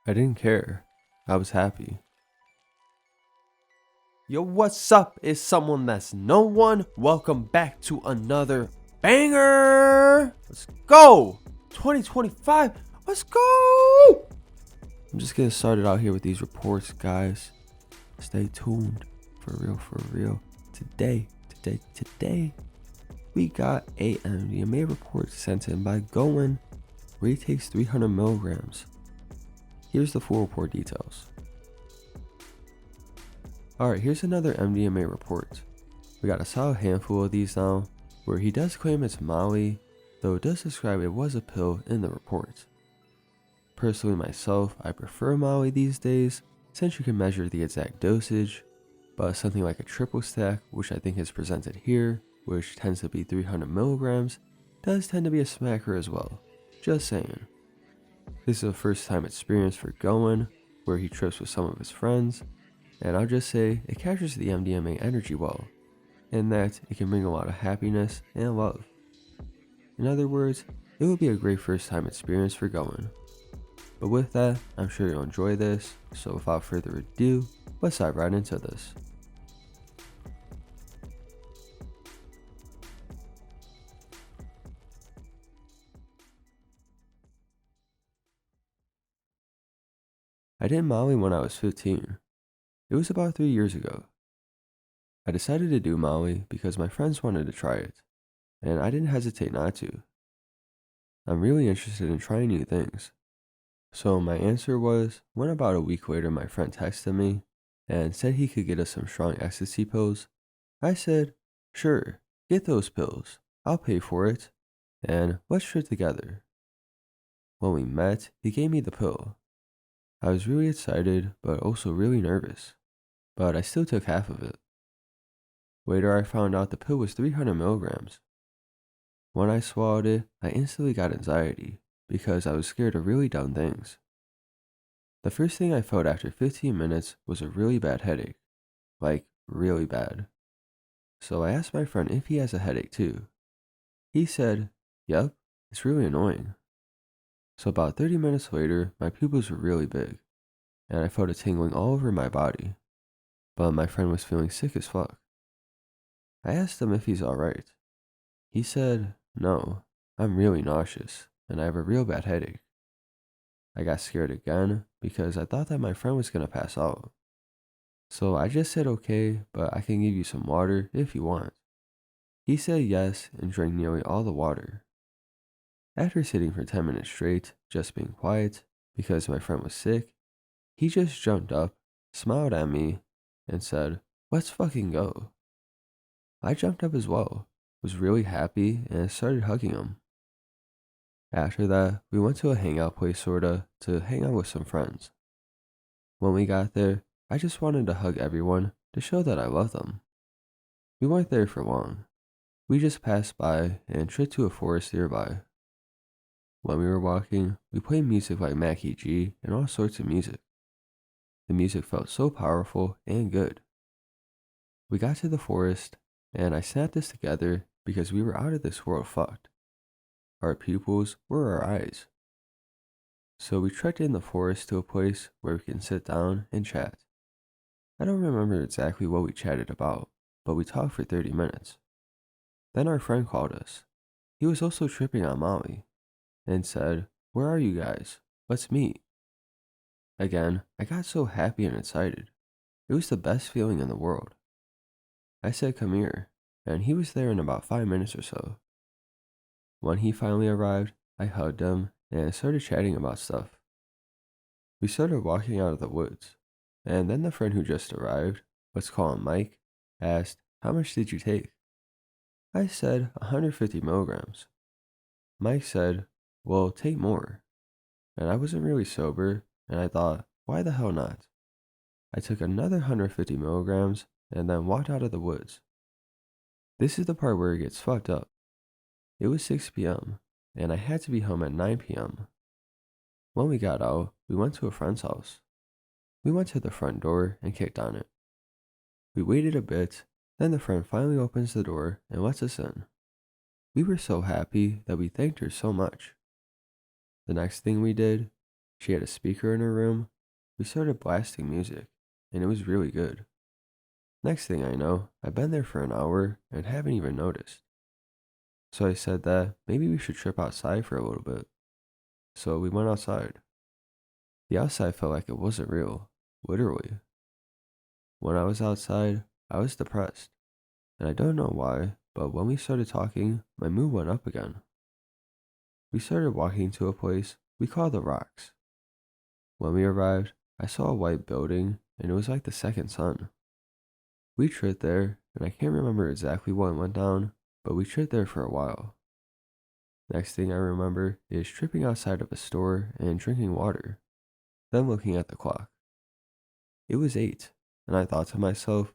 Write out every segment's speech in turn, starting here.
I didn't care. I was happy. Yo, what's up? It's someone that's no one. Welcome back to another banger. Let's go. 2025. Let's go. I'm just getting started out here with these reports, guys. Stay tuned. For real. Today, we got a MDMA report sent in by Gowin, where he takes 300 milligrams. Here's the full report details. Alright, here's another MDMA report. We got a solid handful of these now, where he does claim it's Molly, though it does describe it was a pill in the report. Personally myself, I prefer Molly these days, since you can measure the exact dosage, but something like a triple stack, which I think is presented here, which tends to be 300 milligrams, does tend to be a smacker as well. Just saying. This is a first time experience for Gowin, where he trips with some of his friends, and I'll just say it captures the MDMA energy well, in that it can bring a lot of happiness and love. In other words, it would be a great first time experience for Gowin. But with that, I'm sure you'll enjoy this, so without further ado, let's dive right into this. I did Molly when I was 15. It was about 3 years ago. I decided to do Molly because my friends wanted to try it, and I didn't hesitate not to. I'm really interested in trying new things. So my answer was, when about a week later my friend texted me and said he could get us some strong ecstasy pills, I said, sure, get those pills, I'll pay for it, and let's trip together. When we met, he gave me the pill. I was really excited, but also really nervous, but I still took half of it. Later I found out the pill was 300 milligrams. When I swallowed it, I instantly got anxiety, because I was scared of really dumb things. The first thing I felt after 15 minutes was a really bad headache. Like, really bad. So I asked my friend if he has a headache too. He said, yep, it's really annoying. So about 30 minutes later, my pupils were really big, and I felt a tingling all over my body. But my friend was feeling sick as fuck. I asked him if he's alright. He said, no, I'm really nauseous, and I have a real bad headache. I got scared again because I thought that my friend was gonna pass out. So I just said okay, but I can give you some water if you want. He said yes and drank nearly all the water. After sitting for 10 minutes straight, just being quiet, because my friend was sick, he just jumped up, smiled at me, and said, let's fucking go. I jumped up as well, was really happy, and started hugging him. After that, we went to a hangout place sorta, to hang out with some friends. When we got there, I just wanted to hug everyone to show that I love them. We weren't there for long. We just passed by and tripped to a forest nearby. When we were walking, we played music like Mackie G and all sorts of music. The music felt so powerful and good. We got to the forest, and I snapped this together because we were out of this world fucked. Our pupils were our eyes. So we trekked in the forest to a place where we can sit down and chat. I don't remember exactly what we chatted about, but we talked for 30 minutes. Then our friend called us. He was also tripping on Molly, and said, where are you guys? Let's meet. Again, I got so happy and excited. It was the best feeling in the world. I said come here, and he was there in about 5 minutes or so. When he finally arrived, I hugged him and started chatting about stuff. We started walking out of the woods, and then the friend who just arrived, let's call him Mike, asked, how much did you take? I said 150 milligrams. Mike said, well, take more. And I wasn't really sober, and I thought, why the hell not? I took another 150 milligrams and then walked out of the woods. This is the part where it gets fucked up. It was 6 p.m., and I had to be home at 9 p.m. When we got out, we went to a friend's house. We went to the front door and kicked on it. We waited a bit, then the friend finally opens the door and lets us in. We were so happy that we thanked her so much. The next thing we did, She had a speaker in her room. We started blasting music, and it was really good. Next thing I know, I've been there for an hour and haven't even noticed. So I said that maybe we should trip outside for a little bit. So we went outside. The outside felt like it wasn't real, literally. When I was outside, I was depressed, and I don't know why, but when we started talking, my mood went up again. We started walking to a place we call the Rocks. When we arrived, I saw a white building, and it was like the second sun. We tripped there, and I can't remember exactly what went down, but we tripped there for a while. Next thing I remember is tripping outside of a store and drinking water, then looking at the clock. It was 8, and I thought to myself,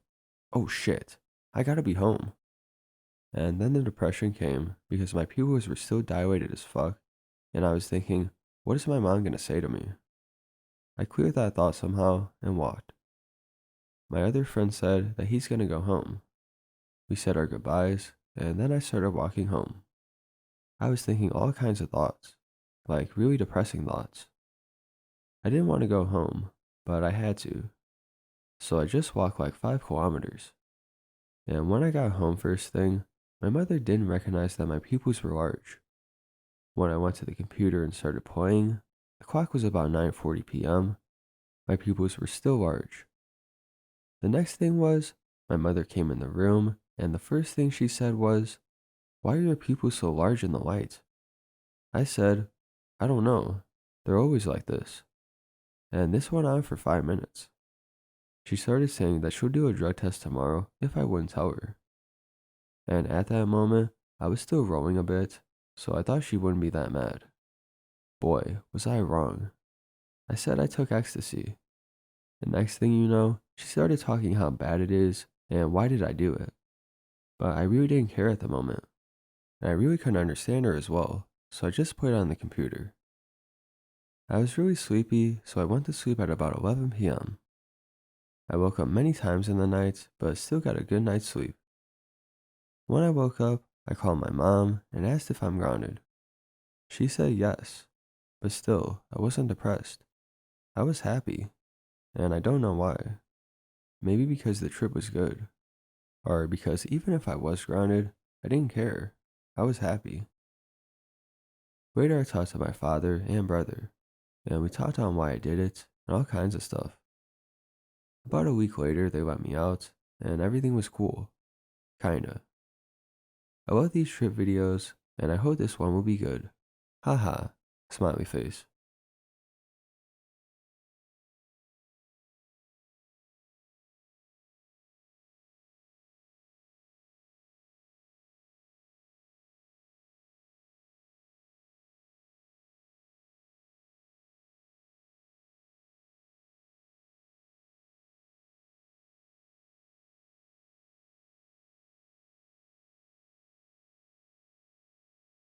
oh shit, I gotta be home. And then the depression came because my pupils were still dilated as fuck, and I was thinking, what is my mom gonna say to me? I cleared that thought somehow and walked. My other friend said that he's gonna go home. We said our goodbyes, and then I started walking home. I was thinking all kinds of thoughts, like really depressing thoughts. I didn't want to go home, but I had to. So I just walked like 5 kilometers. And when I got home first thing, my mother didn't recognize that my pupils were large. When I went to the computer and started playing, the clock was about 9:40 p.m. My pupils were still large. The next thing was, my mother came in the room, and the first thing she said was, why are your pupils so large in the light? I said, I don't know. They're always like this. And this went on for 5 minutes. She started saying that she'll do a drug test tomorrow if I wouldn't tell her. And at that moment, I was still rolling a bit, so I thought she wouldn't be that mad. Boy, was I wrong. I said I took ecstasy. The next thing you know, she started talking how bad it is and why did I do it. But I really didn't care at the moment. And I really couldn't understand her as well, so I just put it on the computer. I was really sleepy, so I went to sleep at about 11 p.m. I woke up many times in the night, but still got a good night's sleep. When I woke up, I called my mom and asked if I'm grounded. She said yes, but still, I wasn't depressed. I was happy, and I don't know why. Maybe because the trip was good, or because even if I was grounded, I didn't care. I was happy. Later, I talked to my father and brother, and we talked on why I did it and all kinds of stuff. About a week later, they let me out, and everything was cool. Kinda. I love these trip videos, and I hope this one will be good. Haha, smiley face.